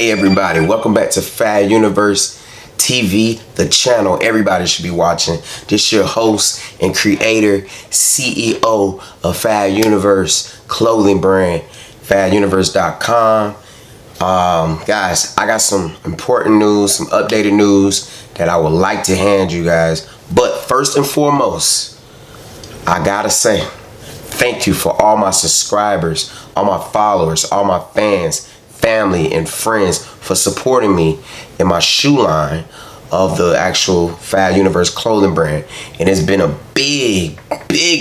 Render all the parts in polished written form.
Hey everybody, welcome back to Phad Universe TV, the channel everybody should be watching. This your host and creator, CEO of Phad Universe clothing brand, phaduniverse.com. Guys, I got some important news, some updated news that I would like to hand you guys. But first and foremost, I gotta say thank you for all my subscribers, all my followers, all my fans, family and friends for supporting me in my shoe line of the actual Phad Universe clothing brand. And it's been a big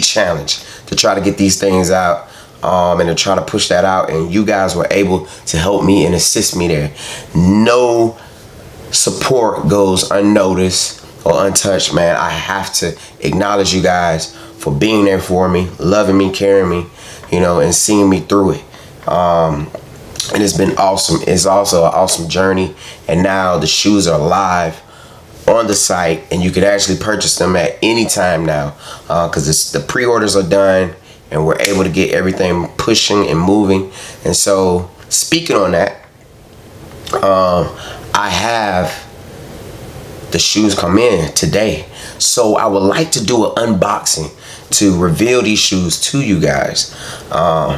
challenge to try to get these things out and to try to push that out, and you guys were able to help me and assist me there. No support goes unnoticed or untouched, man. I have to acknowledge you guys for being there for me, loving me, caring me, you know, and seeing me through it. And it's been awesome. It's also an awesome journey. And now the shoes are live on the site, and you can actually purchase them at any time now, because the pre-orders are done and we're able to get everything pushing and moving. And so, speaking on that, I have the shoes come in today. So I would like to do an unboxing to reveal these shoes to you guys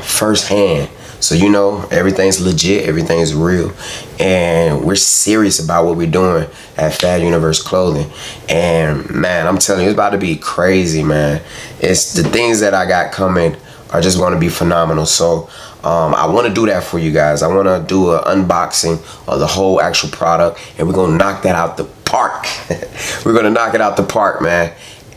firsthand. So you know everything's legit, everything's real, and we're serious about what we're doing at Phad Universe Clothing. And man, I'm telling you, it's about to be crazy, man. It's the things that I got coming are just going to be phenomenal. So I want to do that for you guys. I want to do an unboxing of the whole actual product, and we're going to knock that out the park. We're going to knock it out the park, man.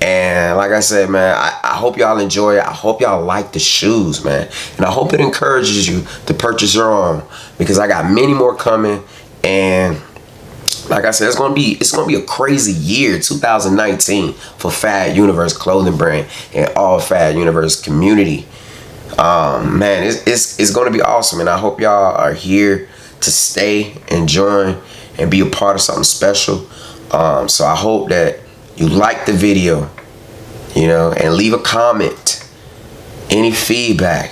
And like I said, man, I hope y'all enjoy it. I hope y'all like the shoes, man. And I hope it encourages you to purchase your own, because I got many more coming. And like I said, it's gonna be a crazy year, 2019, for Phad Universe clothing brand and all Phad Universe community. Man, it's gonna be awesome, and I hope y'all are here to stay and join and be a part of something special. So I hope that you like the video, you know, and leave a comment, any feedback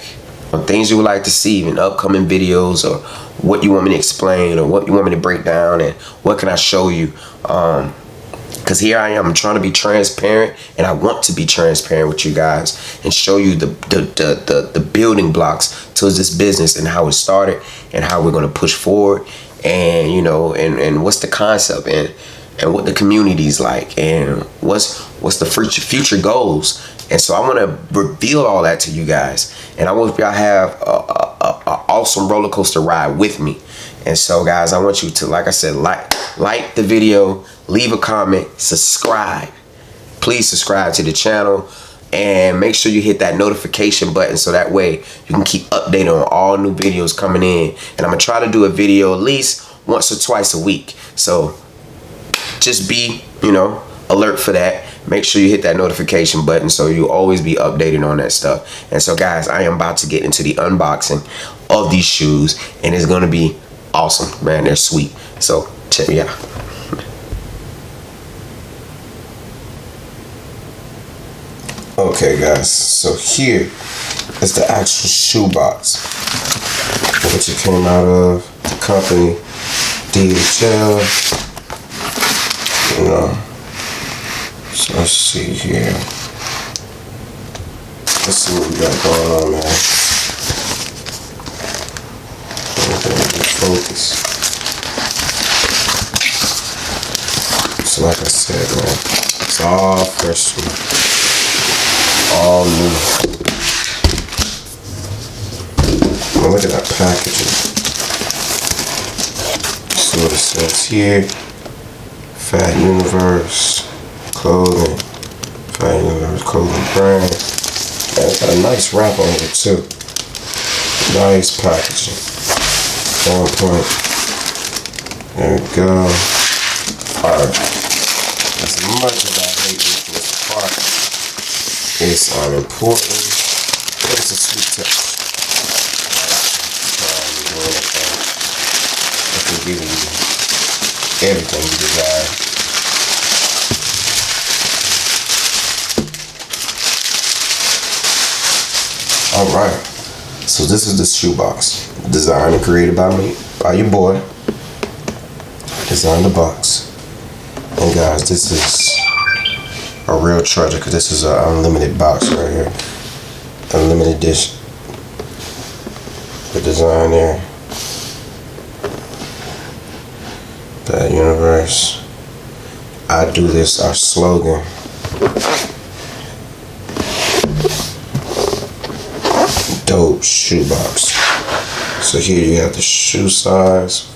on things you would like to see in upcoming videos, or what you want me to explain, or what you want me to break down, and what can I show you. Because here I am, I'm trying to be transparent, and I want to be transparent with you guys and show you the building blocks to this business and how it started and how we're going to push forward, and you know, and what's the concept, and what the community's like, and what's the future goals. And so I want to reveal all that to you guys, and I hope y'all have a awesome roller coaster ride with me. And so guys, I want you to, like I said, like the video, leave a comment, subscribe. Please subscribe to the channel, and make sure you hit that notification button so that way you can keep updated on all new videos coming in. And I'm gonna try to do a video at least once or twice a week. So just be, you know, alert for that. Make sure you hit that notification button so you'll always be updated on that stuff. And so guys, I am about to get into the unboxing of these shoes, and it's gonna be awesome, man. They're sweet. So check me out. Okay guys, so here is the actual shoe box, which it came out of. The company DHL. You know, so let's see here. Let's see what we got going on, man. Focus. So like I said, man, it's all fresh, all new. Now look at that packaging. See what it says here. Phad Universe clothing, Phad Universe clothing brand. And it's got a nice wrap on it too. Nice packaging. On point. There we go. Alright. As much as I hate this part, it's unimportant. But it's a sweet touch. I can give you everything you desire. Alright, so this is the shoebox, designed and created by me, by your boy, Design the box. And guys, this is a real treasure because this is an unlimited box right here. Unlimited edition. The design there. Phad Universe. I do this, our slogan. Dope shoebox. So here you have the shoe size.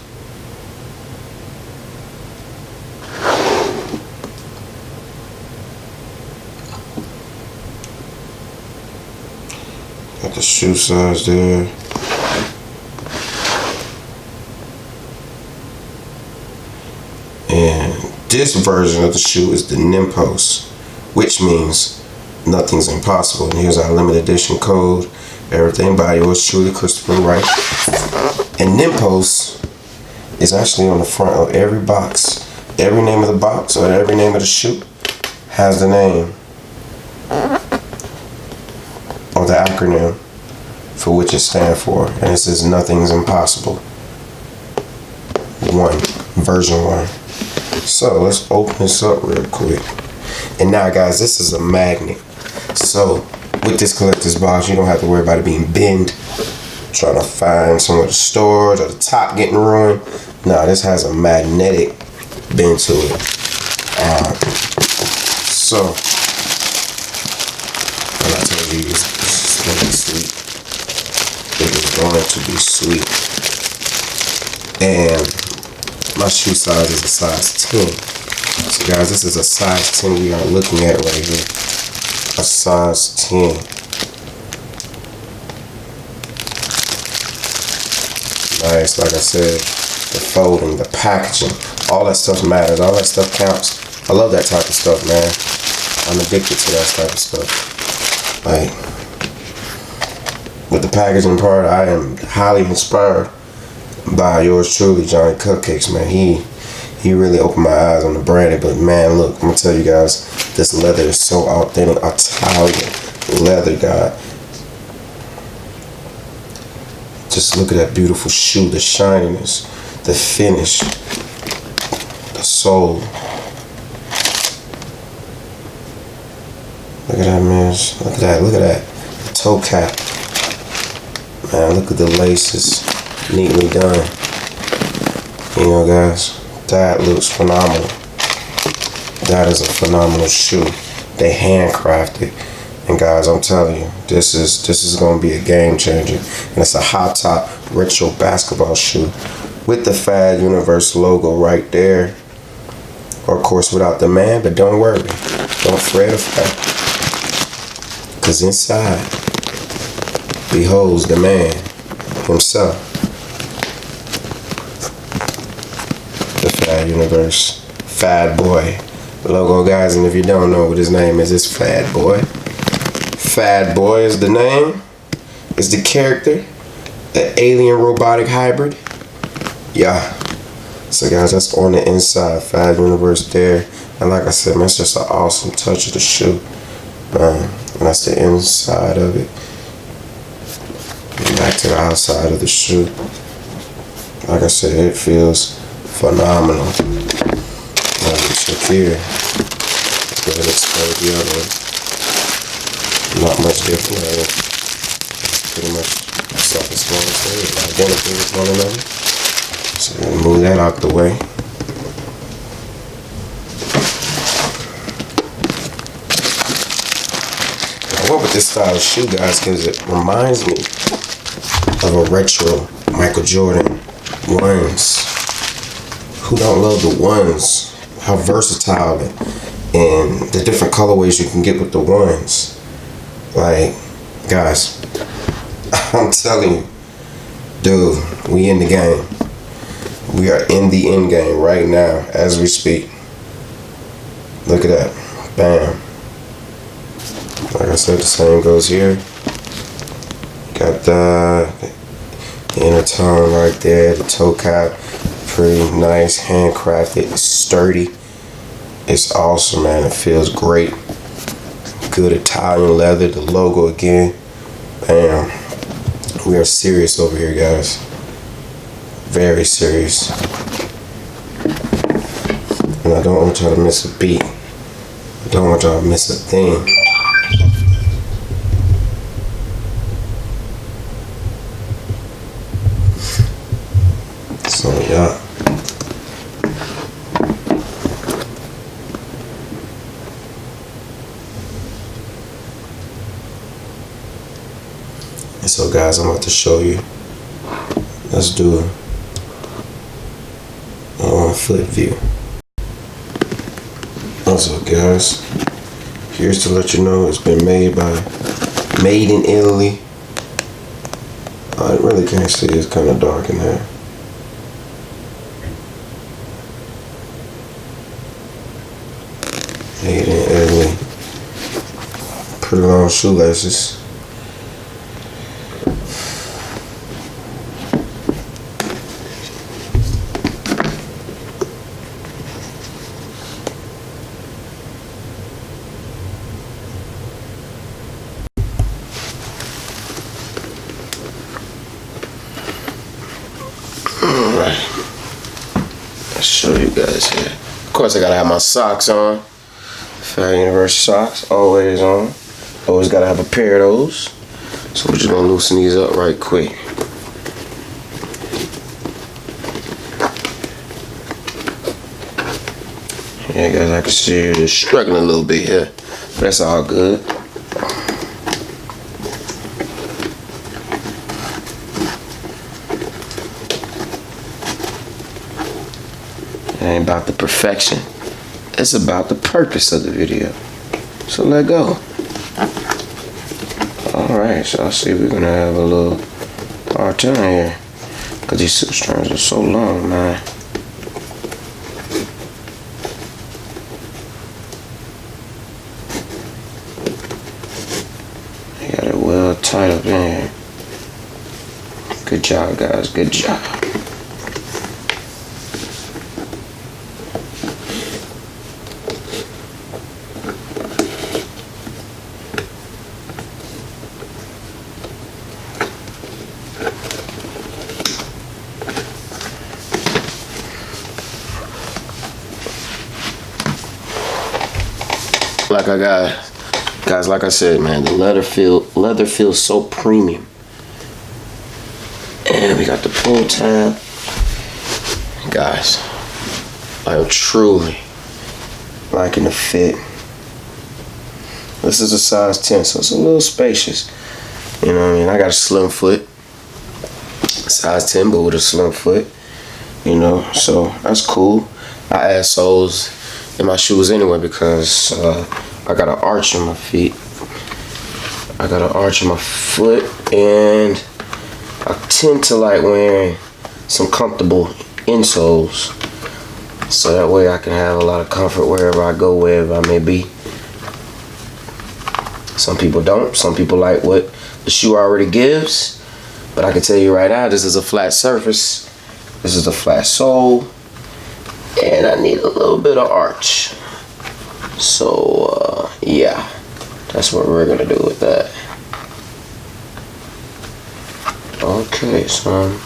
Got the shoe size there. And this version of the shoe is the Nimpos, which means nothing's impossible. And here's our limited edition code. Everything by yours truly, Christopher Wright. And Nimpos is actually on the front of every box. Every name of the box or every name of the shoe has the name or the acronym for which it stands for. And it says nothing's impossible. Version 1. So let's open this up real quick. And now guys, this is a magnet. So with this collector's box, you don't have to worry about it being bent, trying to find somewhere to store it, or the top getting ruined. No, this has a magnetic bend to it. So what I told you, it's going to be sweet. It is going to be sweet. And my shoe size is a size 10. So guys, this is a size 10 we are looking at right here. A size 10. Nice, like I said, the folding, the packaging, all that stuff matters. All that stuff counts. I love that type of stuff, man. I'm addicted to that type of stuff. Like, with the packaging part, I am highly inspired by yours truly, Johnny Cupcakes, man. He really opened my eyes on the branding. But man, look, I'm gonna tell you guys, this leather is so authentic, Italian leather, God. Just look at that beautiful shoe, the shininess, the finish, the sole. Look at that, man. Look at that. Look at that. The toe cap. Man, look at the laces. Neatly done. You know, guys, that looks phenomenal. That is a phenomenal shoe. They handcrafted. And guys, I'm telling you, this is gonna be a game changer. And it's a hot top retro basketball shoe with the Phad Universe logo right there. Or of course without the man, but don't worry. Don't fret or fret. Cause inside beholds the man himself. The Phad Universe, Phad Boy logo, guys. And if you don't know what his name is, it's Phad Boy. Phad Boy is the name, is the character, the alien robotic hybrid. Yeah. So guys, that's on the inside, Phad Universe there. And like I said, man, it's just an awesome touch of the shoe. And that's the inside of it. And back to the outside of the shoe. Like I said, it feels phenomenal. Check here. Go ahead and explode the other one. Not much different. Pretty much self-explanatory, identical with one another. So I'm gonna move that out the way. Now, what with this style of shoe, guys, because it reminds me of a retro Michael Jordan ones. Who don't love the ones? How versatile and the different colorways you can get with the ones. Like, guys, I'm telling you, dude, we in the game. We are in the end game right now as we speak. Look at that. Bam. Like I said, the same goes here. Got the inner tone right there, the toe cap. Pretty nice, handcrafted, it's sturdy. It's awesome, man. It feels great. Good Italian leather, the logo again. Bam. We are serious over here, guys. Very serious. And I don't want y'all to miss a beat. I don't want y'all to miss a thing. So yeah. And so guys, I'm about to show you. Let's do a flip view. Also guys, here's to let you know it's been made in Italy. I really can't see, it's kind of dark in there. Made in Italy. Pretty long shoelaces. Alright. Let's show you guys here. Of course I gotta have my socks on. Phad Universe socks, always on. Always gotta have a pair of those. So we're just gonna loosen these up right quick. Yeah guys, I can see you're just struggling a little bit here. But that's all good. It ain't about the perfection. It's about the purpose of the video. So let go. Alright, so I see we're gonna have a little hard time here. Cause these silk strands are so long, man. You got it well tight up in here. Good job, guys, good job. Like I got, guys, like I said, man, the leather feels so premium. And we got the pull tab. Guys, I am truly liking the fit. This is a size 10, so it's a little spacious. You know what I mean? I got a slim foot. Size 10, but with a slim foot. You know, so that's cool. I add soles in my shoes anyway because I got an arch in my feet. I got an arch in my foot, and I tend to like wearing some comfortable insoles, so that way I can have a lot of comfort wherever I go, wherever I may be. Some people don't. Some people like what the shoe already gives, but I can tell you right now, this is a flat surface. This is a flat sole, and I need a little bit of arch. So yeah, that's what we're gonna do with that. Okay, son.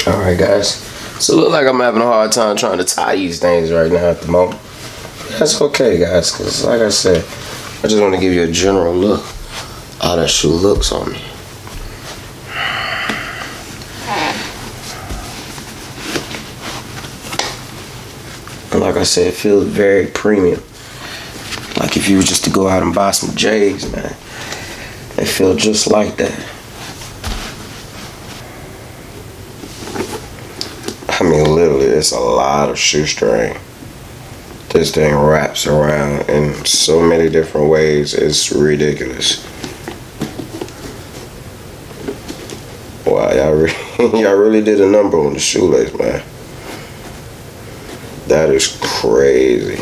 Alright guys, so it look like I'm having a hard time trying to tie these things right now at the moment. That's okay guys, because like I said, I just want to give you a general look how that shoe looks on me. And like I said, it feels very premium. Like if you were just to go out and buy some J's, man, they feel just like that. I mean, literally, it's a lot of shoestring. This thing wraps around in so many different ways. It's ridiculous. Wow, y'all really did a number on the shoelace, man. That is crazy.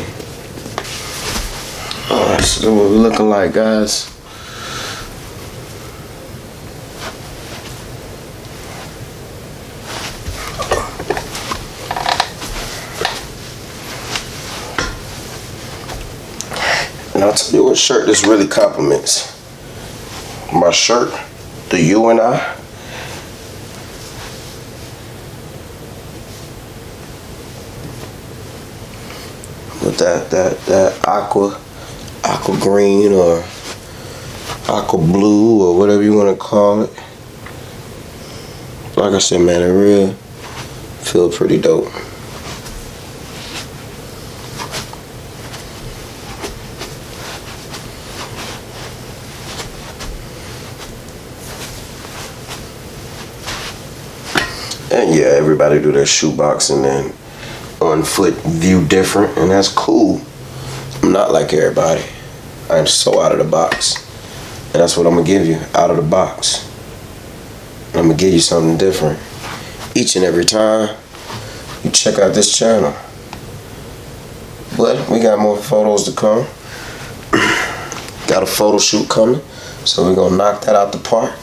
Alright, so what we're looking like, guys. And I'll tell you what shirt this really compliments. My shirt, the you and I. With that aqua green or aqua blue or whatever you want to call it. Like I said, man, it really feel pretty dope. And yeah, everybody do their shoebox and then on foot view different, and that's cool. I'm not like everybody. I'm so out of the box. And that's what I'm gonna give you, out of the box. And I'm gonna give you something different each and every time you check out this channel. But we got more photos to come. Got a photo shoot coming, so we're gonna knock that out the park.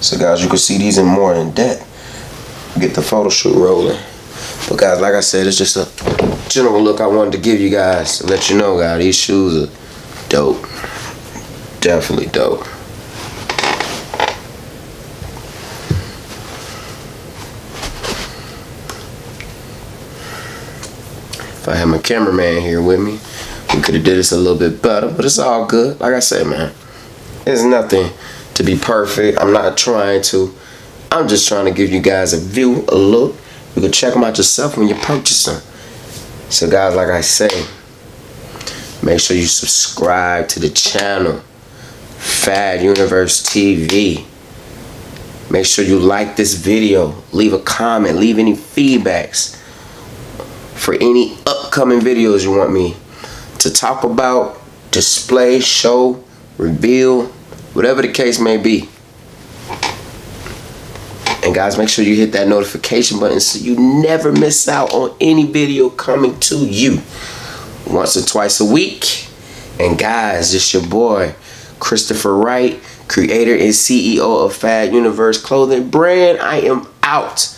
So guys, you can see these in more in depth. Get the photo shoot rolling. But guys, like I said, it's just a general look I wanted to give you guys to let you know, guys, these shoes are dope. Definitely dope. If I had my cameraman here with me, we could have did this a little bit better, but it's all good. Like I said, man, there's nothing to be perfect. I'm not trying to. I'm just trying to give you guys a view, a look. You can check them out yourself when you purchase them. So guys, like I say, make sure you subscribe to the channel, Phad Universe TV. Make sure you like this video, leave a comment, leave any feedbacks for any upcoming videos you want me to talk about, display, show, reveal, whatever the case may be. And guys, make sure you hit that notification button so you never miss out on any video coming to you once or twice a week. And guys, it's your boy, Christopher Wright, creator and CEO of Phad Universe clothing brand. I am out.